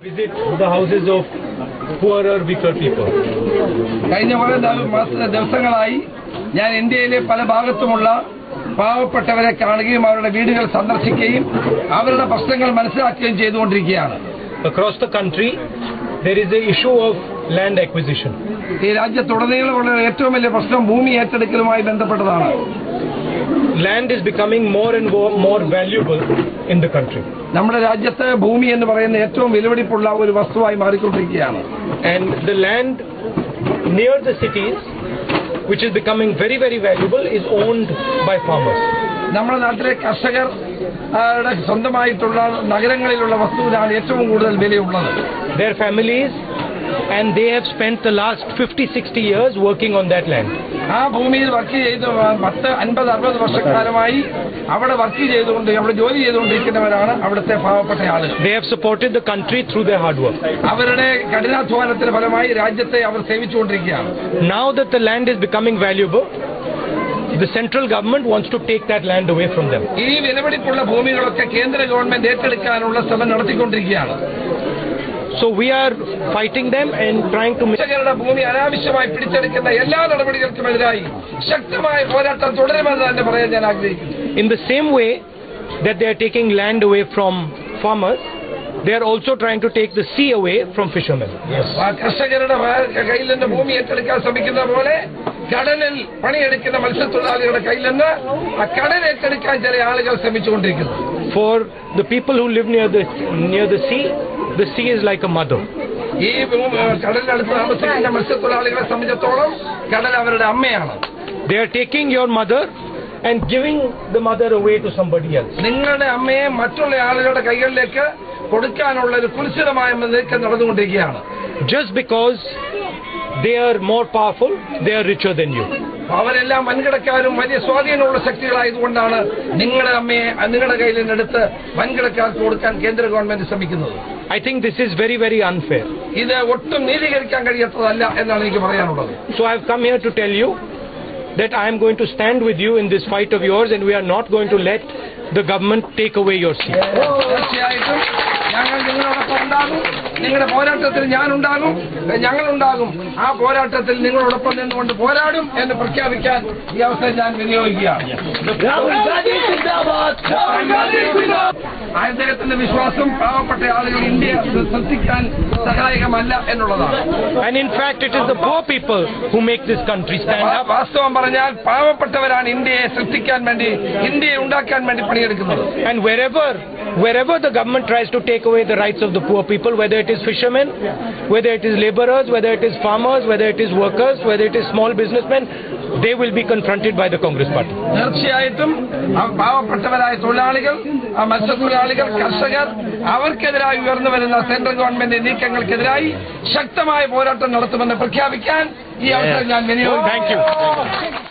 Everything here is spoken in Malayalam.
Visit the houses of poorer, weaker people. കഴിഞ്ഞ കുറേ ദിവസങ്ങളായി ഞാൻ ഇന്ത്യയിലെ പല ഭാഗത്തുമുള്ള പാവപ്പെട്ടവരെ കാണുകയും അവരുടെ വീടുകൾ സന്ദർശിക്കുകയും അവരുടെ പ്രശ്നങ്ങൾ മനസ്സിലാക്കുകയും ചെയ്തുകൊണ്ടിരിക്കുകയാണ്. Across the country, there is the issue of land acquisition. ഈ രാജ്യത്തുടനീളമുള്ള ഏറ്റവും വലിയ പ്രശ്നം ഭൂമി ഏറ്റെടുക്കലുമായി ബന്ധപ്പെട്ടതാണ്. Land is becoming more and more valuable in the country. നമ്മുടെ രാജ്യത്ത് ഭൂമി എന്ന് പറയുന്ന ഏറ്റവും വിലപിടിപ്പുള്ള ഒരു വസ്തുവായി മാറിക്കൊണ്ടിരിക്കുകയാണ്. And the land near the cities, which is becoming very, very valuable, is owned by farmers. നമ്മുടെ നാട്ടിലെ കർഷകർ സ്വന്തമായിട്ടുള്ള നഗരങ്ങളിലുള്ള വസ്തുവിനാണ് ഏറ്റവും കൂടുതൽ വിലയുള്ളത്. Their families, and they have spent the last 50-60 years working on that land. ആ ഭൂമിയിൽ വർക്ക് ചെയ്ത് 10-50-60 വർഷക്കാലമായി അവിടെ വർക്ക് ചെയ്തുകൊണ്ട് അവിടെ ജോലി ചെയ്തുകൊണ്ടിരിക്കുന്നവരാണ് അവിടുത്തെ പാവപ്പെട്ട ആളുകൾ. They have supported the country through their hard work. അവരുടെ കഠിനാധ്വാനത്തിന്റെ ഫലമായി രാജ്യത്തെ അവർ സേവിച്ചുകൊണ്ടിരിക്കുകയാണ്. Now that the land is becoming valuable, the central government wants to take that land away from them. ഈ വിലപിടിപ്പുള്ള ഭൂമികളൊക്കെ കേന്ദ്ര ഗവൺമെന്റ് ഏറ്റെടുക്കാനുള്ള ശ്രമം നടത്തിക്കൊണ്ടിരിക്കുകയാണ്. So we are fighting them and trying to make ഭൂമി അനാവശ്യമായി പിടിച്ചെടുക്കുന്ന എല്ലാ നടപടികൾക്കുമെതിരായി ശക്തമായ പോരാട്ടം തുടരുമെന്ന് തന്നെ പറയാൻ ഞാൻ ആഗ്രഹിക്കുന്നു. In the same way that they are taking land away from farmers, they are also trying to take the sea away from fishermen. കർഷകരുടെ കയ്യിൽ നിന്ന് ഭൂമി ഏറ്റെടുക്കാൻ ശ്രമിക്കുന്ന പോലെ കടലിൽ പണിയെടുക്കുന്ന മത്സ്യത്തൊഴിലാളികളുടെ കയ്യിൽ നിന്ന് ആ കടൽ ഏറ്റെടുക്കാൻ ചില ആളുകൾ ശ്രമിച്ചുകൊണ്ടിരിക്കുന്നു. For the people who live near the sea, the sea is like a mother. ഈ കടലിനടുത്ത് താമസിക്കുന്ന മത്സ്യത്തൊഴിലാളികളെ സംബന്ധിച്ചിടത്തോളം കടൽ അവരുടെ അമ്മയാണ്. They are taking your mother and giving the mother away to somebody else. നിങ്ങളുടെ അമ്മയെ മറ്റുള്ള ആളുകളുടെ കൈകളിലേക്ക് കൊടുക്കാനുള്ള ഒരു കുൽസിതമായ നീക്കം നടന്നുകൊണ്ടിരിക്കുകയാണ്. Just because they are more powerful, they are richer than you. അവരെല്ലാം വൻകിടക്കാരും വലിയ സ്വാധീനമുള്ള ശക്തികളായതുകൊണ്ടാണ് നിങ്ങളുടെ അമ്മയെ നിങ്ങളുടെ കയ്യിൽ നിന്നെടുത്ത് വൻകിടക്കാർക്ക് കൊടുക്കാൻ കേന്ദ്ര ഗവൺമെന്റ് ശ്രമിക്കുന്നത്. I think this is very, very unfair. ഇത് ഒട്ടും നീതീകരിക്കാൻ കഴിയാത്തതല്ല എന്നാണ് എനിക്ക് പറയാനുള്ളത്. So I have come here to tell you that I am going to stand with you in this fight of yours, and we are not going to let the government take away your seat. തീർച്ചയായിട്ടും ഞങ്ങൾ നിങ്ങളോടൊപ്പം ഉണ്ടാകും. നിങ്ങളുടെ പോരാട്ടത്തിൽ ഞാനുണ്ടാകും, ഞങ്ങളുണ്ടാകും. ആ പോരാട്ടത്തിൽ നിങ്ങളോടൊപ്പം നിന്നുകൊണ്ട് പോരാടും എന്ന് പ്രഖ്യാപിക്കാൻ ഈ അവസരം ഞാൻ വിനിയോഗിക്കുകയാണ്. അദ്ദേഹത്തിന്റെ വിശ്വാസം പാവപ്പെട്ട ആളുകൾ ഇന്ത്യ സൃഷ്ടിക്കാൻ സഹായകമല്ല എന്നുള്ളതാണ്. And in fact, it is the poor people who make this country stand up. വാസ്തവം പറഞ്ഞാൽ പാവപ്പെട്ടവരാണ് ഇന്ത്യയെ സൃഷ്ടിക്കാൻ വേണ്ടി, ഇന്ത്യയെ ഉണ്ടാക്കാൻ വേണ്ടി പണിയെടുക്കുന്നത്. And wherever the government tries to take away the rights of the poor people, whether it is fishermen, whether it is laborers, whether it is farmers, whether it is workers, whether it is small businessmen, they will be confronted by the Congress party. തീർച്ചയായിട്ടും പാവപ്പെട്ടവരായ തൊഴിലാളികൾ, മത്സ്യത്തൊഴിലാളികൾ, കർഷകർ, അവർക്കെതിരായി ഉയർന്നു വരുന്ന സെൻട്രൽ ഗവൺമെന്റ് നീക്കങ്ങൾക്കെതിരായി ശക്തമായ പോരാട്ടം നടത്തുമെന്ന് പ്രഖ്യാപിക്കാൻ ഈ അവസരം ഞാൻ വിനിയോഗിക്കുന്നു. Thank you.